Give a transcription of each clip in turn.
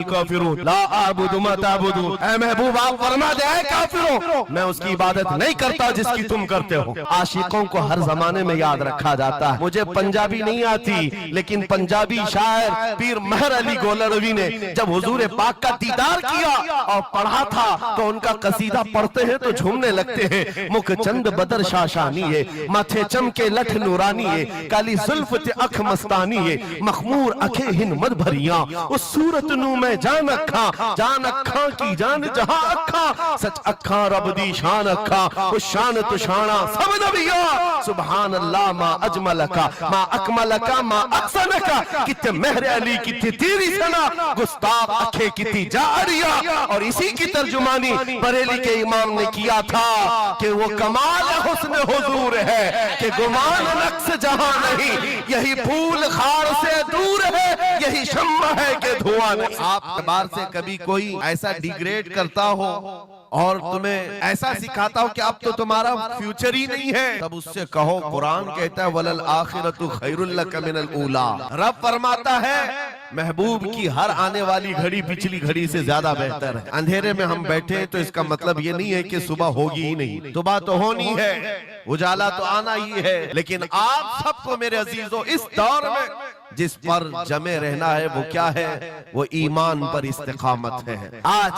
काफिरून ला आबुदु मा ताबुदून। ऐ महबूब आप फरमा दे ऐ काफिरों, मैं उसकी इबादत नहीं करता जिसकी तुम करते हो। आशिकों को हर जमाने में याद रखा जाता है। मुझे पंजाबी नहीं आती, लेकिन पंजाबी शायर पीर महर अली गोलरवी ने जब हुजूर पाक का दीदार किया और पढ़ा था तो उनका कसीदा पढ़ते हैं तो झूमने लगते हैं। मुख चंद बदर शाशानी है, माथे चमके लठ नूरानी है, काली जुल्फ ते अख मस्तानी है, मखमूर अखे हिन मद भरियां, उस सूरत नू मैं जान अखा की जान जहां अखा, सच अखा रब दी शान अखा, उस शान तो शाना सब नबिया। सुभान अल्लाह मा अजमलका मा अकमलका मा अहसनका, कित्ते महर अली कित्ते तेरी सना, गुस्ताख अखे कित्ती जारिया। और इसी की तर्जुमानी बरेली के इमाम ने किया था कि वो कमाल हुस्न हुजूर है कि गुमान नक्स जहां नहीं, यही फूल खार से दूर है, यही शम्मा है कि धुआं नहीं। आप बार से कभी कोई ऐसा डिग्रेड करता हो और तुम्हें ऐसा सिखाता हो कि अब तो तुम्हारा फ्यूचर ही नहीं है, तब उससे कहो कुरान कहता है वलल आखिरतु खैरुल लक मिनल ऊला। रब फरमाता है महबूब की हर आने वाली घड़ी पिछली घड़ी से ज्यादा बेहतर है। अंधेरे में हम बैठे तो इसका मतलब ये नहीं है कि सुबह होगी ही नहीं, सुबह तो होनी है, उजाला तो आना ही है। लेकिन आप सबको मेरे अजीजों इस दौर में जिस पर जमे रहना है वो क्या है? वो ईमान पर इस्तिकामत है। आज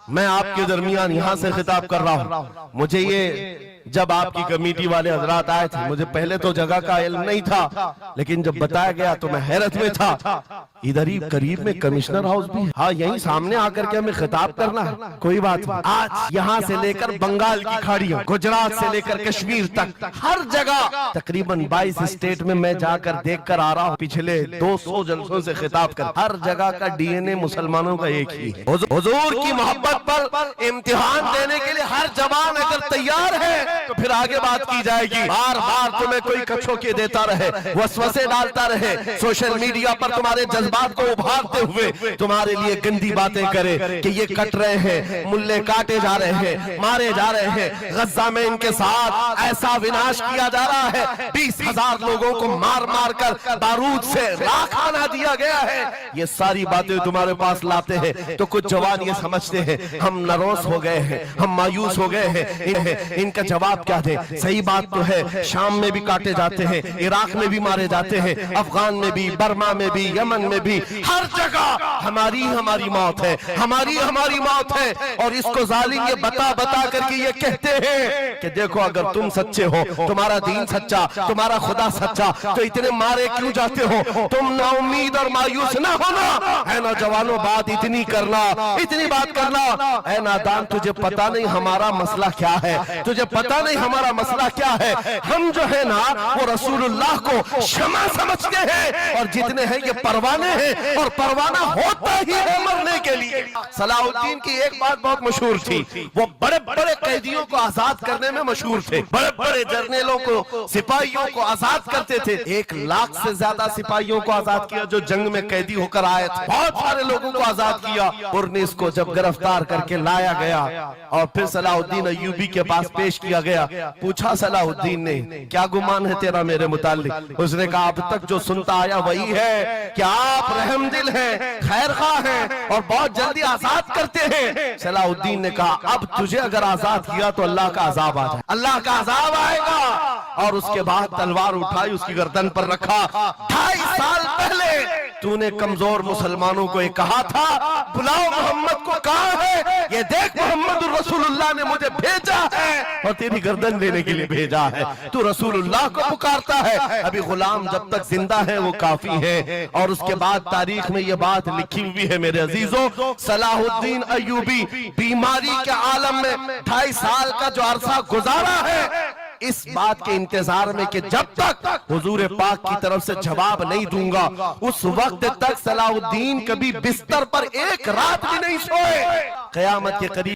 मैं आपके दरमियान यहाँ से खिताब कर रहा हूँ। मुझे ये जब आपकी कमेटी वाले हजरात आए थे, मुझे पहले तो जगह का इल्म नहीं था, लेकिन जब बताया गया तो मैं हैरत में था। इधर ही करीब में कमिश्नर हाउस भी, हाँ यहीं सामने आकर के हमें खिताब करना है, कोई बात नहीं। आज यहाँ से लेकर बंगाल की खाड़ियों, गुजरात से लेकर कश्मीर तक हर जगह तकरीबन 22 स्टेट में मैं जाकर देख कर आ रहा हूँ। पिछले 200 जलसों से खिताब कर, हर जगह का डीएनए मुसलमानों का एक ही है। हुजूर की मोहब्बत पर इम्तिहान देने के लिए हर जवान अगर तैयार है तो फिर आगे बात की जाएगी। बार बार तुम्हें कोई कछोके देता रहे, वसवसे डालता रहे, सोशल मीडिया पर तुम्हारे जज्बात को उभारते हुए तुम्हारे लिए गंदी बातें करे कि ये कट रहे हैं, मुल्ले काटे जा रहे हैं, मारे जा रहे हैं, गज्जा में इनके साथ ऐसा विनाश किया जा रहा है, 20,000 लोगों को मार मार कर बारूद से राख बना दिया गया है। ये सारी बातें तुम्हारे पास लाते हैं तो कुछ जवान ये समझते हैं हम नरोस हो गए हैं, हम मायूस हो गए हैं, इनका जवाब क्या दे? सही बात तो है, शाम में भी काटे जाते हैं, इराक में भी मारे जाते हैं, अफगान में भी, बर्मा में भी, यमन में भी, हर जगह हमारी मौत है, हमारी मौत है। और इसको जालिम ये बता करके ये कहते हैं कि देखो अगर तुम सच्चे हो, तुम्हारा दीन सच्चा, तुम्हारा खुदा सच्चा, तो इतने मारे क्यों जाते हो? तुम ना उम्मीद और मायूस ना होना है ना जवानों, बात इतनी बात करना। ऐ नादान तुझे पता नहीं हमारा मसला क्या है, तुझे पता नहीं हमारा मसला क्या है। हम जो है ना वो रसूलुल्लाह को शमा समझते हैं, और जितने हैं ये परवाने हैं, और परवाना होता ही है मरने के लिए। सलाहुद्दीन की एक बात बहुत मशहूर थी, वो बड़े बड़े कैदियों को आजाद करने में मशहूर थे, बड़े बड़े जर्नेलों को, सिपाहियों को आजाद करते थे। 1 लाख से ज्यादा सिपाहियों को आजाद किया जो जंग में कैदी होकर आए थे, बहुत सारे लोगों को आजाद किया। पुरनिस को जब गिरफ्तार करके लाया गया और फिर सलाहुद्दीन अय्यूबी के पास पेश किया गया, पूछा सलाहुद्दीन ने क्या गुमान है तेरा मेरे मुताल्लिक? उसने कहा अब तक जो सुनता आया वही है कि आप रहमदिल हैं, खैरखा हैं और बहुत जल्दी आजाद करते हैं। सलाहुद्दीन ने कहा अब तुझे अगर आजाद किया तो अल्लाह का अजाब आ जाए, अल्लाह का अजाब आएगा। और उसके बाद तलवार उठाई, उसकी गर्दन पर रखा। 2.5 साल पहले तूने कमजोर मुसलमानों को कहा था बुलाओ मोहम्मद को, कहां है ये देख, मोहम्मद रसूलुल्लाह ने मुझे भेजा है और तेरी गर्दन लेने के लिए भेजा है। तू रसूलुल्लाह को पुकारता है, अभी गुलाम जब तक जिंदा है वो काफी है। और उसके बाद तारीख में ये बात लिखी हुई है मेरे अजीजों, सलाहुद्दीन अय्यूबी बीमारी के आलम में 2.5 साल का जो अरसा गुजारा है, इस बात के इंतजार में कि जब तक हुजूर पाक की तरफ से जवाब नहीं दूंगा उस वक्त तक सलाहुद्दीन कभी बिस्तर पर एक रात भी नहीं सोए। क़यामत के करीब